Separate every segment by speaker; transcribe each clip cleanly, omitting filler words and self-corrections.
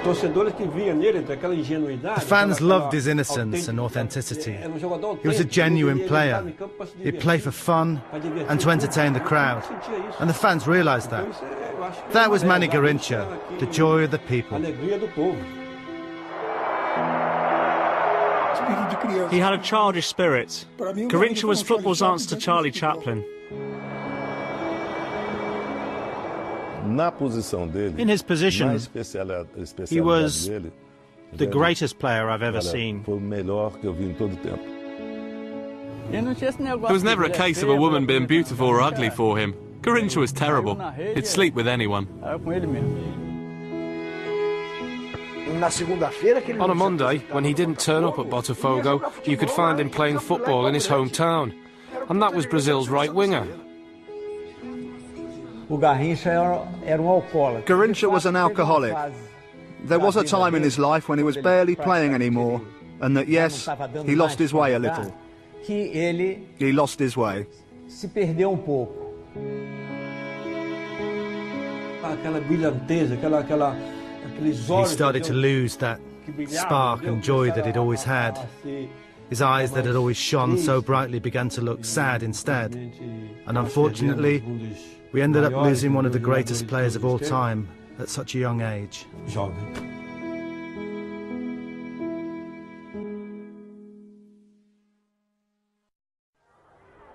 Speaker 1: The fans loved his innocence and authenticity. He was a genuine player. He'd play for fun and to entertain the crowd. And the fans realised that. That was Mané Garrincha, the joy of the people.
Speaker 2: He had a childish spirit. Garrincha was football's answer to Charlie Chaplin.
Speaker 3: In his position, he was the greatest player I've ever seen.
Speaker 4: It was never a case of a woman being beautiful or ugly for him. Garrincha was terrible. He'd sleep with anyone.
Speaker 5: On a Monday, when he didn't turn up at Botafogo, you could find him playing football in his hometown. And that was Brazil's right winger.
Speaker 6: Garrincha was an alcoholic. There was a time in his life when he was barely playing anymore, and that, yes, he lost his way a little. He lost his way.
Speaker 1: He started to lose that spark and joy that he'd always had. His eyes that had always shone so brightly began to look sad instead. And unfortunately, we ended up losing one of the greatest players of all time at such a young age.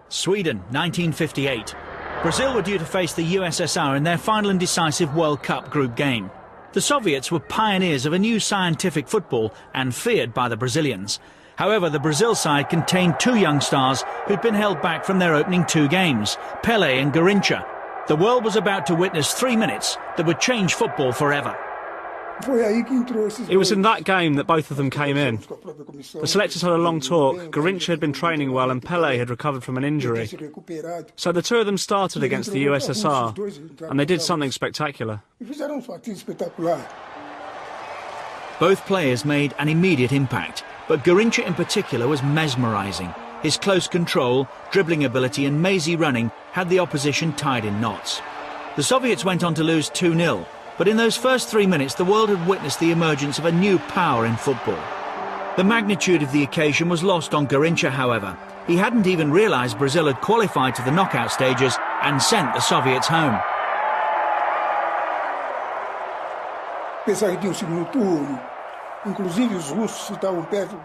Speaker 7: Sweden, 1958. Brazil were due to face the USSR in their final and decisive World Cup group game. The Soviets were pioneers of a new scientific football and feared by the Brazilians. However, the Brazil side contained two young stars who'd been held back from their opening two games, Pelé and Garrincha. The world was about to witness 3 minutes that would change football forever.
Speaker 2: It was in that game that both of them came in. The selectors had a long talk. Garrincha had been training well and Pelé had recovered from an injury. So the two of them started against the USSR, and they did something spectacular.
Speaker 7: Both players made an immediate impact, but Garrincha in particular was mesmerising. His close control, dribbling ability and mazy running had the opposition tied in knots. The Soviets went on to lose 2-0, but in those first 3 minutes the world had witnessed the emergence of a new power in football. The magnitude of the occasion was lost on Garrincha, however. He hadn't even realised Brazil had qualified to the knockout stages and sent the Soviets home.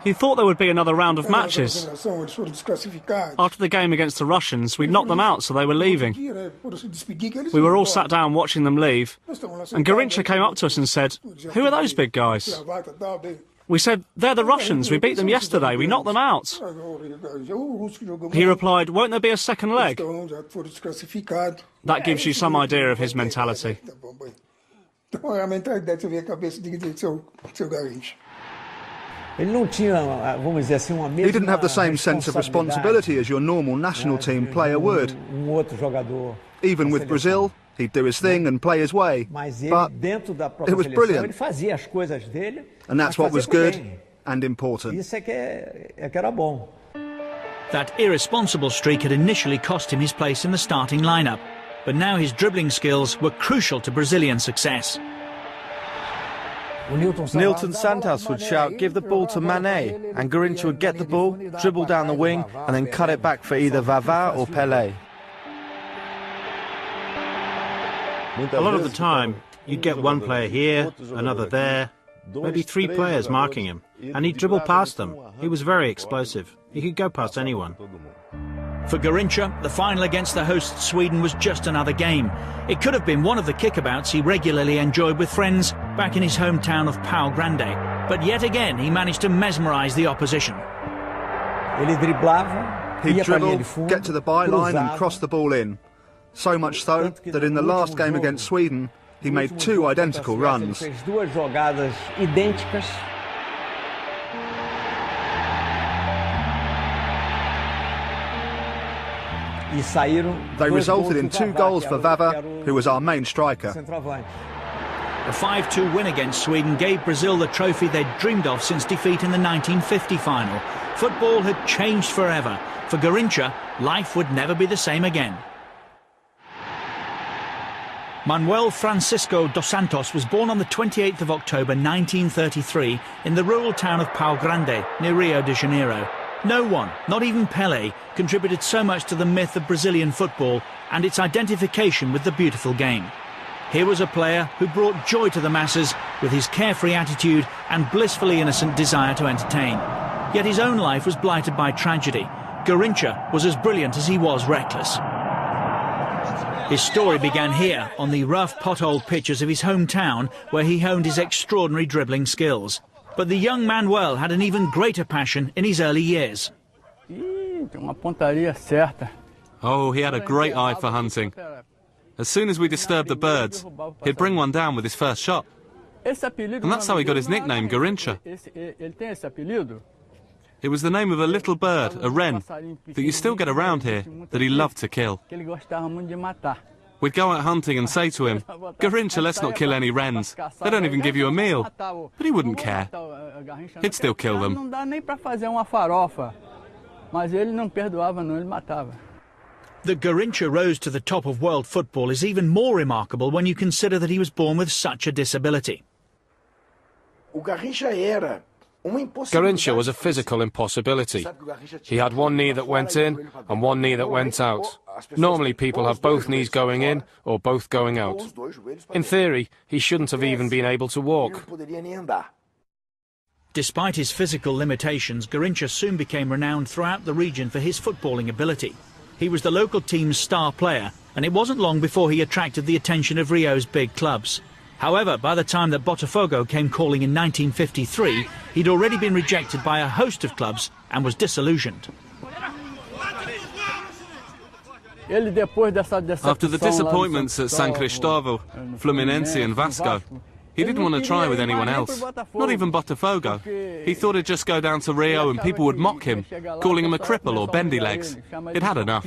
Speaker 2: He thought there would be another round of matches. After the game against the Russians, we'd knocked them out, so they were leaving. We were all sat down watching them leave, and Garrincha came up to us and said, "Who are those big guys?" We said, "They're the Russians, we beat them yesterday, we knocked them out." He replied, "Won't there be a second leg?" That gives you some idea of his mentality.
Speaker 6: He didn't have the same sense of responsibility as your normal national team player would. Even with Brazil, he'd do his thing and play his way, but it was brilliant. And that's what was good and important.
Speaker 7: That irresponsible streak had initially cost him his place in the starting lineup, but now his dribbling skills were crucial to Brazilian success.
Speaker 8: Nilton Santos would shout, "Give the ball to Mané," and Garrincha would get the ball, dribble down the wing, and then cut it back for either Vavá or Pelé.
Speaker 3: A lot of the time, you'd get one player here, another there, maybe 3 players marking him, and he'd dribble past them. He was very explosive. He could go past anyone.
Speaker 7: For Garrincha, the final against the host Sweden was just another game. It could have been one of the kickabouts he regularly enjoyed with friends back in his hometown of Pau Grande. But yet again, he managed to mesmerise the opposition.
Speaker 6: He'd dribble, get to the byline and cross the ball in. So much so that in the last game against Sweden, he made 2 identical runs. They resulted in 2 goals for Vavá, who was our main striker.
Speaker 7: A 5-2 win against Sweden gave Brazil the trophy they'd dreamed of since defeat in the 1950 final. Football had changed forever. For Garrincha, life would never be the same again. Manuel Francisco dos Santos was born on the 28th of October 1933 in the rural town of Pau Grande, near Rio de Janeiro. No one, not even Pelé, contributed so much to the myth of Brazilian football and its identification with the beautiful game. Here was a player who brought joy to the masses with his carefree attitude and blissfully innocent desire to entertain. Yet his own life was blighted by tragedy. Garrincha was as brilliant as he was reckless. His story began here, on the rough, potholed pitches of his hometown, where he honed his extraordinary dribbling skills. But the young Manuel had an even greater passion in his early years.
Speaker 4: Oh, he had a great eye for hunting. As soon as we disturbed the birds, he'd bring one down with his first shot. And that's how he got his nickname, Garrincha. It was the name of a little bird, a wren, that you still get around here, that he loved to kill. We'd go out hunting and say to him, "Garrincha, let's not kill any wrens. They don't even give you a meal." But he wouldn't care. He'd still kill them.
Speaker 7: That Garrincha rose to the top of world football is even more remarkable when you consider that he was born with such a disability.
Speaker 5: Garrincha was a physical impossibility. He had one knee that went in and one knee that went out. Normally people have both knees going in or both going out. In theory, he shouldn't have even been able to walk.
Speaker 7: Despite his physical limitations, Garrincha soon became renowned throughout the region for his footballing ability. He was the local team's star player, and it wasn't long before he attracted the attention of Rio's big clubs. However, by the time that Botafogo came calling in 1953, he'd already been rejected by a host of clubs and was disillusioned.
Speaker 4: After the disappointments at San Cristóvão, Fluminense and Vasco, he didn't want to try with anyone else, not even Botafogo. He thought he'd just go down to Rio and people would mock him, calling him a cripple or bendy legs. He'd had enough.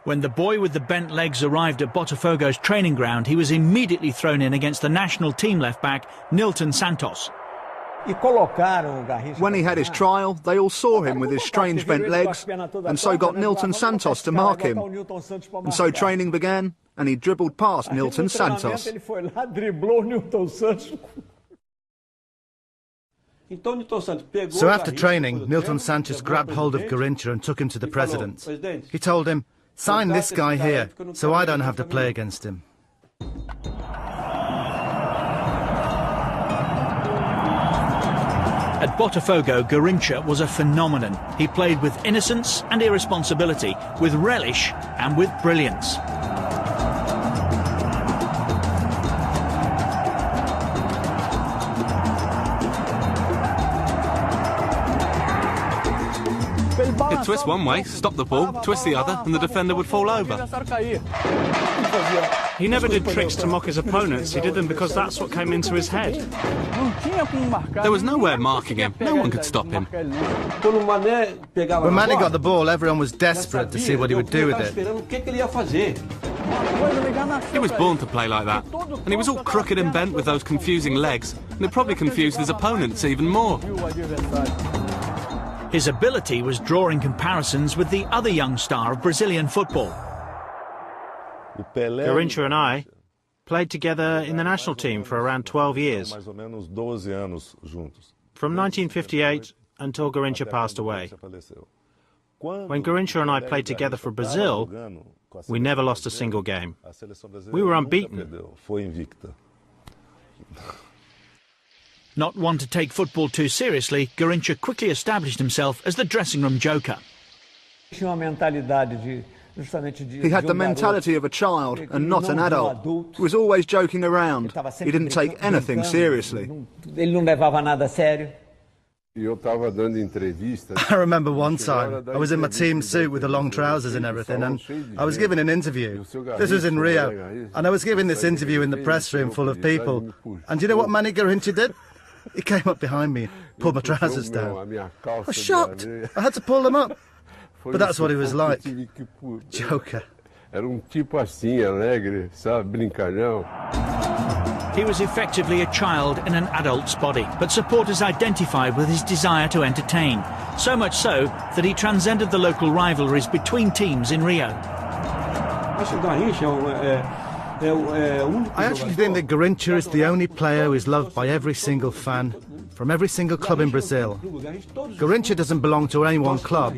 Speaker 7: When the boy with the bent legs arrived at Botafogo's training ground, he was immediately thrown in against the national team left-back, Nilton Santos.
Speaker 6: When he had his trial, they all saw him with his strange bent legs, and so got Nilton Santos to mark him. And so training began, and he dribbled past Nilton Santos.
Speaker 1: So after training, Nilton Santos grabbed hold of Garrincha and took him to the president. He told him, "Sign this guy here, so I don't have to play against him."
Speaker 7: At Botafogo, Garrincha was a phenomenon. He played with innocence and irresponsibility, with relish and with brilliance.
Speaker 4: He'd twist one way, stop the ball, twist the other, and the defender would fall over.
Speaker 2: He never did tricks to mock his opponents. He did them because that's what came into his head.
Speaker 4: There was nowhere marking him. No one could stop him.
Speaker 1: When Mané got the ball, everyone was desperate to see what he would do with it.
Speaker 4: He was born to play like that, and he was all crooked and bent with those confusing legs, and it probably confused his opponents even more.
Speaker 7: His ability was drawing comparisons with the other young star of Brazilian football.
Speaker 3: Garrincha and I played together in the national team for around 12 years, from 1958 until Garrincha passed away. When Garrincha and I played together for Brazil, we never lost a single game. We were unbeaten.
Speaker 7: Not one to take football too seriously, Garrincha quickly established himself as the dressing room joker.
Speaker 6: He had the mentality of a child and not an adult. He was always joking around. He didn't take anything seriously.
Speaker 1: I remember one time, I was in my team suit with the long trousers and everything, and I was giving an interview. This was in Rio, and I was giving this interview in the press room full of people. And do you know what Mané Garrincha did? He came up behind me and pulled my trousers down. I was shocked. I had to pull them up. But that's what he was like. Joker.
Speaker 7: He was effectively a child in an adult's body, but supporters identified with his desire to entertain. So much so that he transcended the local rivalries between teams in Rio.
Speaker 1: I actually think that Garrincha is the only player who is loved by every single fan, from every single club in Brazil. Garrincha doesn't belong to any one club.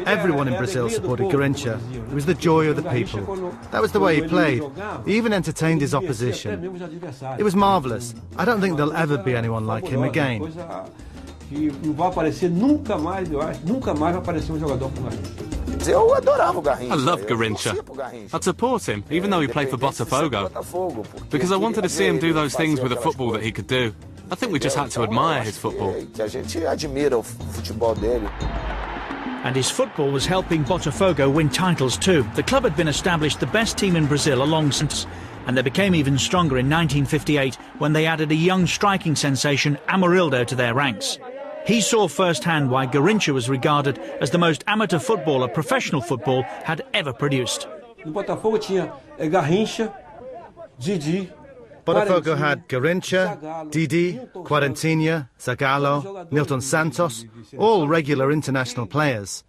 Speaker 1: Everyone in Brazil supported Garrincha. He was the joy of the people. That was the way he played. He even entertained his opposition. It was marvellous. I don't think there'll ever be anyone like him again.
Speaker 4: I love Garrincha. I'd support him, even though he played for Botafogo, because I wanted to see him do those things with the football that he could do. I think we just had to admire his football.
Speaker 7: And his football was helping Botafogo win titles too. The club had been established the best team in Brazil alongside, and they became even stronger in 1958 when they added a young striking sensation, Amarildo, to their ranks. He saw firsthand why Garrincha was regarded as the most amateur footballer professional football had ever produced.
Speaker 1: Botafogo had Garrincha, Didi, Quarentinha, Zagallo, Nilton Santos, all regular international players.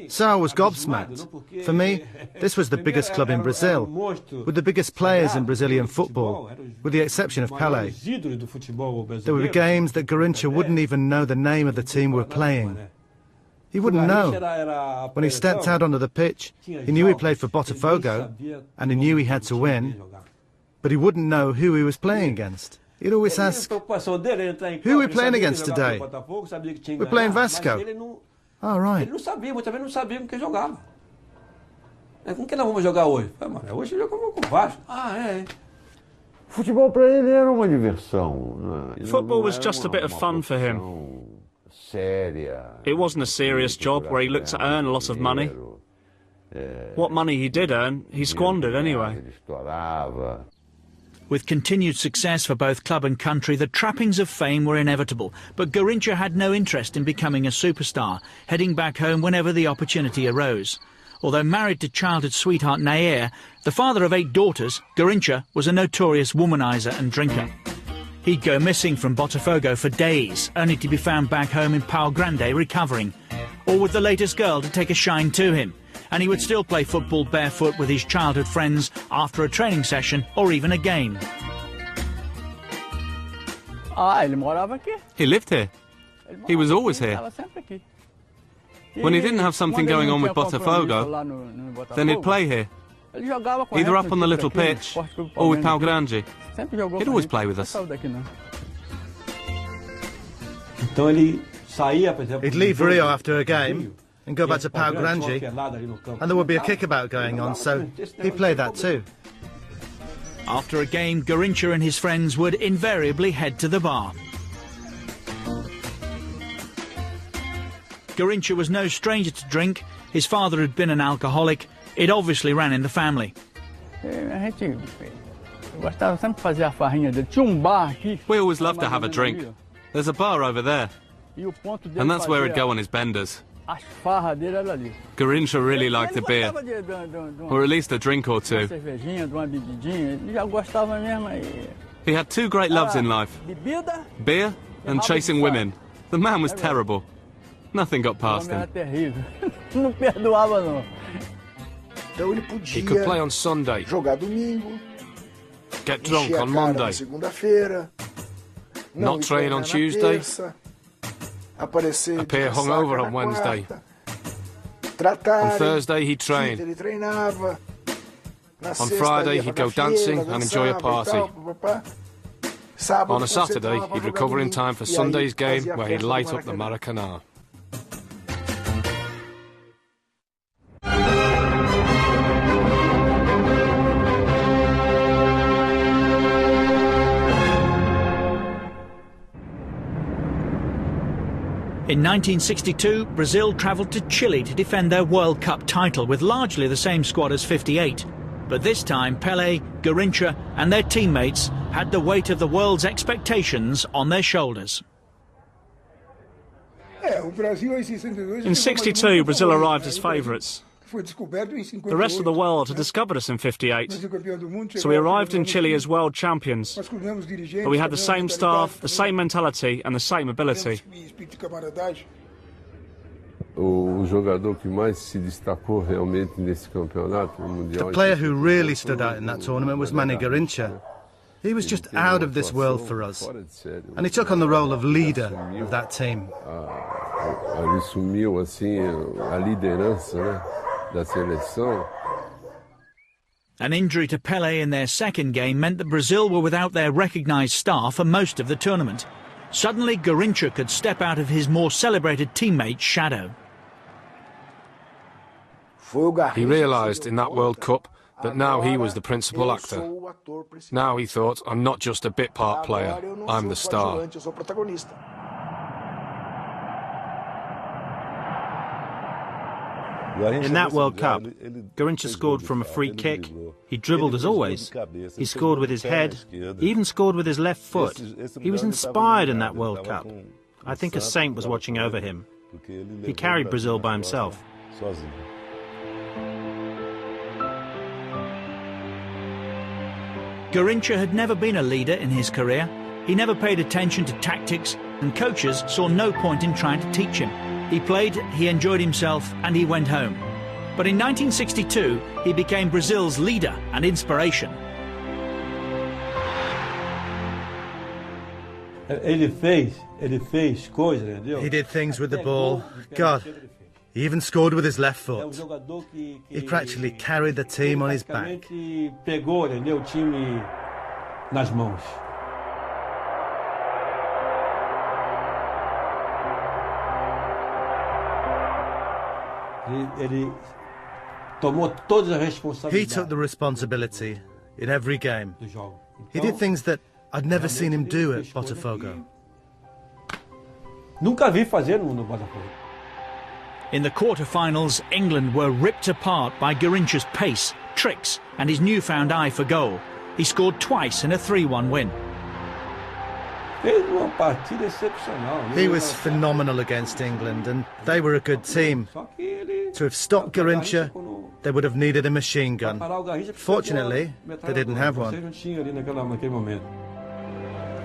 Speaker 1: So I was gobsmacked. For me, this was the biggest club in Brazil, with the biggest players in Brazilian football, with the exception of Pelé. There would be games that Garrincha wouldn't even know the name of the team we were playing. He wouldn't know. When he stepped out onto the pitch, he knew he played for Botafogo, and he knew he had to win, but he wouldn't know who he was playing against. He'd always ask, "Who are we playing against today?" "We're playing Vasco." "Oh, right."
Speaker 2: Football was just a bit of fun for him. It wasn't a serious job where he looked to earn a lot of money. What money he did earn, he squandered anyway.
Speaker 7: With continued success for both club and country, the trappings of fame were inevitable, but Garrincha had no interest in becoming a superstar, heading back home whenever the opportunity arose. Although married to childhood sweetheart Nair, the father of 8 daughters, Garrincha was a notorious womanizer and drinker. He'd go missing from Botafogo for days, only to be found back home in Pau Grande recovering, or with the latest girl to take a shine to him. And he would still play football barefoot with his childhood friends after a training session or even a game.
Speaker 4: He lived here. He was always here. When he didn't have something going on with Botafogo, then he'd play here, either up on the little pitch or with Pau Grande. He'd always play with us.
Speaker 1: He'd leave Rio after a game and go back to Pau Grande, and there would be a kickabout going on, so he'd play that too.
Speaker 7: After a game, Garrincha and his friends would invariably head to the bar. Garrincha was no stranger to drink. His father had been an alcoholic. It obviously ran in the family.
Speaker 4: We always loved to have a drink. There's a bar over there, and that's where he'd go on his benders. Garrincha really liked the beer, or at least a drink or two. He had 2 great loves in life, beer and chasing women. The man was terrible. Nothing got past him.
Speaker 5: He could play on Sunday, get drunk on Monday, not train on Tuesday, appear hungover on Wednesday. On Thursday he'd train. On Friday he'd go dancing and enjoy a party. On a Saturday he'd recover in time for Sunday's game where he'd light up the Maracanã.
Speaker 7: In 1962, Brazil travelled to Chile to defend their World Cup title with largely the same squad as '58. But this time, Pelé, Garrincha and their teammates had the weight of the world's expectations on their shoulders.
Speaker 2: In '62, Brazil arrived as favourites. The rest of the world had discovered us in '58, so we arrived in Chile as world champions. But we had the same staff, the same mentality and the same ability.
Speaker 1: The player who really stood out in that tournament was Mané Garrincha. He was just out of this world for us, and he took on the role of leader of that team.
Speaker 7: An injury to Pelé in their second game meant that Brazil were without their recognised star for most of the tournament. Suddenly, Garrincha could step out of his more celebrated teammate's shadow.
Speaker 5: He realised in that World Cup that now he was the principal actor. Now he thought, I'm not just a bit part player, I'm the star.
Speaker 3: In that World Cup, Garrincha scored from a free kick. He dribbled as always. He scored with his head. He even scored with his left foot. He was inspired in that World Cup. I think a saint was watching over him. He carried Brazil by himself.
Speaker 7: Garrincha had never been a leader in his career. He never paid attention to tactics, and coaches saw no point in trying to teach him. He played, he enjoyed himself, and he went home. But in 1962, he became Brazil's leader and inspiration.
Speaker 1: He did things with the ball. God, he even scored with his left foot. He practically carried the team on his back. He took the responsibility in every game. He did things that I'd never seen him do at Botafogo.
Speaker 7: In the quarter-finals, England were ripped apart by Garrincha's pace, tricks, and his newfound eye for goal. He scored twice in a 3-1 win.
Speaker 1: He was phenomenal against England, and they were a good team. To have stopped Garrincha, they would have needed a machine gun. Fortunately, they didn't have one.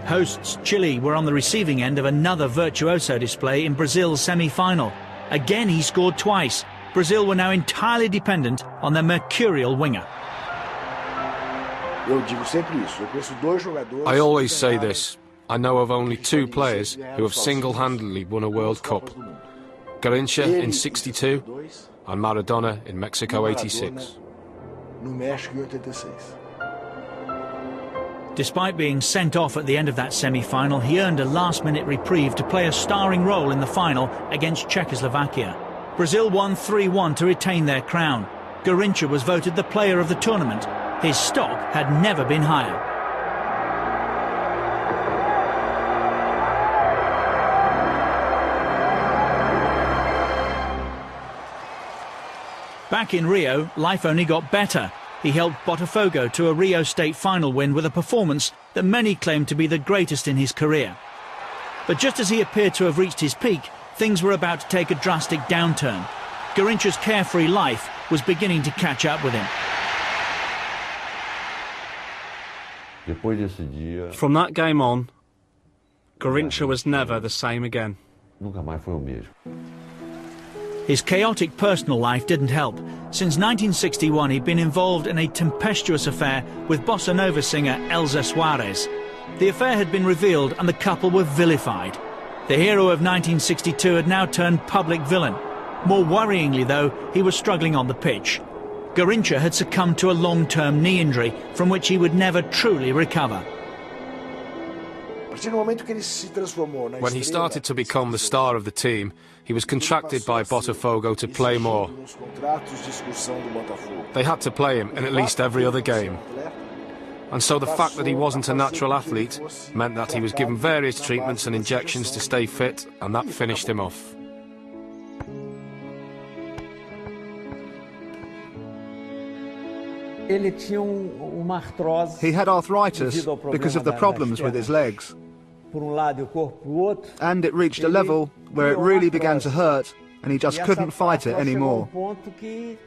Speaker 7: Hosts Chile were on the receiving end of another virtuoso display in Brazil's semi-final. Again, he scored twice. Brazil were now entirely dependent on their mercurial winger.
Speaker 5: I always say this. I know of only two players who have single-handedly won a World Cup. Garrincha in '62 and Maradona in Mexico '86.
Speaker 7: Despite being sent off at the end of that semi-final, he earned a last-minute reprieve to play a starring role in the final against Czechoslovakia. Brazil won 3-1 to retain their crown. Garrincha was voted the player of the tournament. His stock had never been higher. Back in Rio, life only got better. He helped Botafogo to a Rio State final win with a performance that many claimed to be the greatest in his career. But just as he appeared to have reached his peak, things were about to take a drastic downturn. Garrincha's carefree life was beginning to catch up with him.
Speaker 2: From that game on, Garrincha was never the same again.
Speaker 7: His chaotic personal life didn't help. Since 1961, he'd been involved in a tempestuous affair with bossa nova singer Elza Soares. The affair had been revealed and the couple were vilified. The hero of 1962 had now turned public villain. More worryingly, though, he was struggling on the pitch. Garrincha had succumbed to a long-term knee injury from which he would never truly recover.
Speaker 5: When he started to become the star of the team, he was contracted by Botafogo to play more. They had to play him in at least every other game. And so the fact that he wasn't a natural athlete meant that he was given various treatments and injections to stay fit, and that finished him off.
Speaker 6: He had arthritis because of the problems with his legs. And it reached a level where it really began to hurt, and he just couldn't fight it anymore. He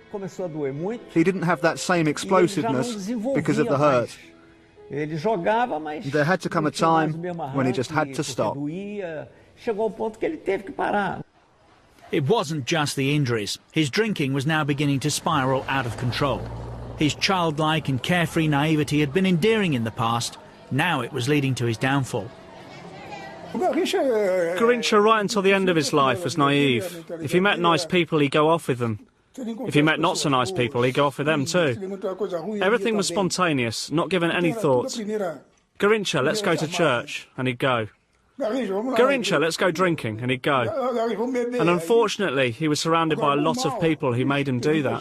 Speaker 6: didn't have that same explosiveness because of the hurt. There had to come a time when he just had to stop.
Speaker 7: It wasn't just the injuries. His drinking was now beginning to spiral out of control. His childlike and carefree naivety had been endearing in the past. Now it was leading to his downfall.
Speaker 2: Garrincha, right until the end of his life, was naive. If he met nice people, he'd go off with them. If he met not so nice people, he'd go off with them too. Everything was spontaneous, not given any thought. Garrincha, let's go to church, and he'd go. Garrincha, let's go drinking, and he'd go. And unfortunately, he was surrounded by a lot of people who made him do that.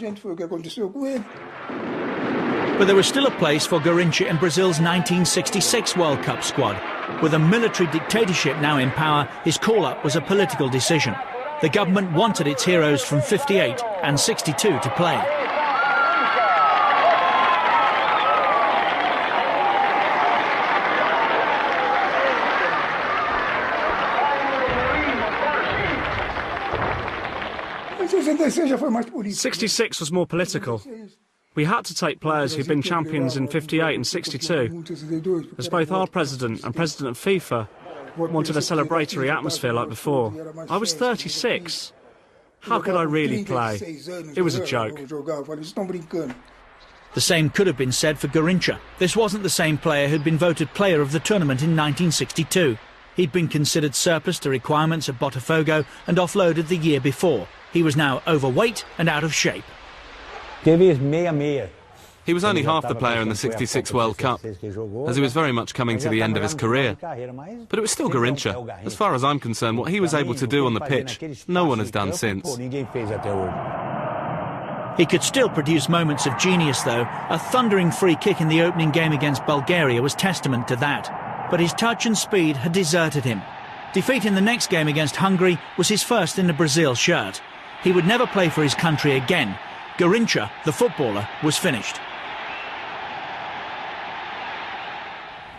Speaker 7: But there was still a place for Garrincha in Brazil's 1966 World Cup squad. With a military dictatorship now in power, his call-up was a political decision. The government wanted its heroes from 58 and 62 to play.
Speaker 2: '66 was more political. We had to take players who'd been champions in 58 and 62, as both our president and president of FIFA wanted a celebratory atmosphere like before. I was 36. How could I really play? It was a joke.
Speaker 7: The same could have been said for Garrincha. This wasn't the same player who'd been voted player of the tournament in 1962. He'd been considered surplus to requirements at Botafogo and offloaded the year before. He was now overweight and out of shape.
Speaker 4: He was only half the player in the '66 World Cup, as he was very much coming to the end of his career. But it was still Garrincha. As far as I'm concerned, what he was able to do on the pitch, no one has done since.
Speaker 7: He could still produce moments of genius, though. A thundering free kick in the opening game against Bulgaria was testament to that. But his touch and speed had deserted him. Defeat in the next game against Hungary was his first in the Brazil shirt. He would never play for his country again. Garrincha, the footballer, was finished.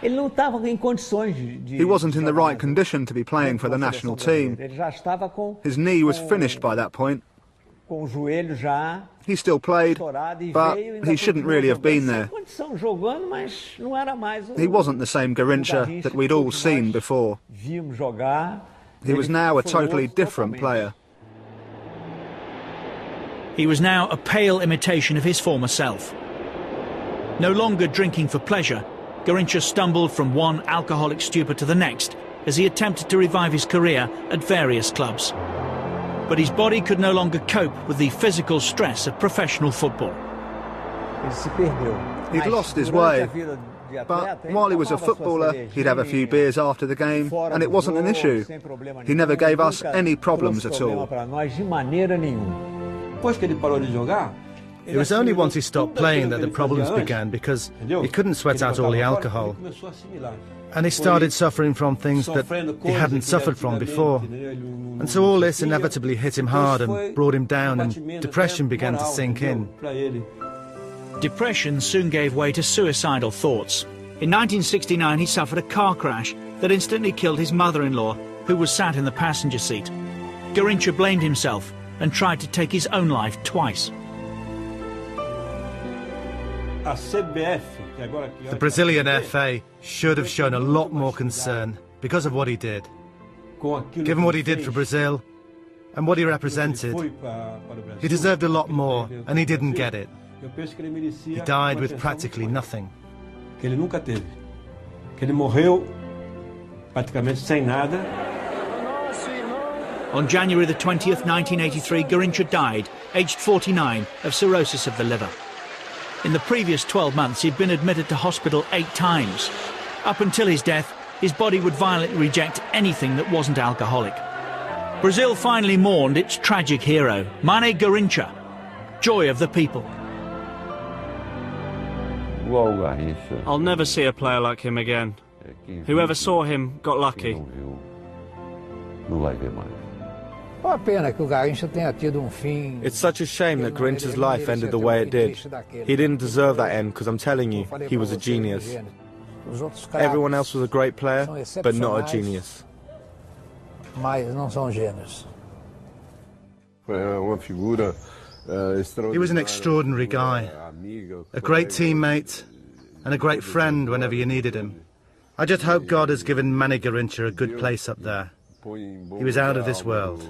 Speaker 6: He wasn't in the right condition to be playing for the national team. His knee was finished by that point. He still played, but he shouldn't really have been there. He wasn't the same Garrincha that we'd all seen before. He was now a totally different player.
Speaker 7: He was now a pale imitation of his former self. No longer drinking for pleasure, Garrincha stumbled from one alcoholic stupor to the next as he attempted to revive his career at various clubs. But his body could no longer cope with the physical stress of professional football.
Speaker 6: He'd lost his way, but while he was a footballer, he'd have a few beers after the game, and it wasn't an issue. He never gave us any problems at all.
Speaker 1: It was only once he stopped playing that the problems began, because he couldn't sweat out all the alcohol. And he started suffering from things that he hadn't suffered from before. And so all this inevitably hit him hard and brought him down, and depression began to sink in.
Speaker 7: Depression soon gave way to suicidal thoughts. In 1969 he suffered a car crash that instantly killed his mother-in-law, who was sat in the passenger seat. Garrincha blamed himself and tried to take his own life twice.
Speaker 1: The Brazilian FA should have shown a lot more concern because of what he did. Given what he did for Brazil and what he represented, he deserved a lot more, and he didn't get it. He died with practically nothing.
Speaker 7: On January the 20th, 1983, Garrincha died, aged 49, of cirrhosis of the liver. In the previous 12 months, he'd been admitted to hospital 8 times. Up until his death, his body would violently reject anything that wasn't alcoholic. Brazil finally mourned its tragic hero, Mané Garrincha, joy of the people.
Speaker 2: I'll never see a player like him again. Whoever saw him got lucky.
Speaker 8: It's such a shame that Garrincha's life ended the way it did. He didn't deserve that end, because I'm telling you, he was a genius. Everyone else was a great player, but not a genius.
Speaker 1: He was an extraordinary guy, a great teammate and a great friend whenever you needed him. I just hope God has given Mané Garrincha a good place up there. He was out of this world.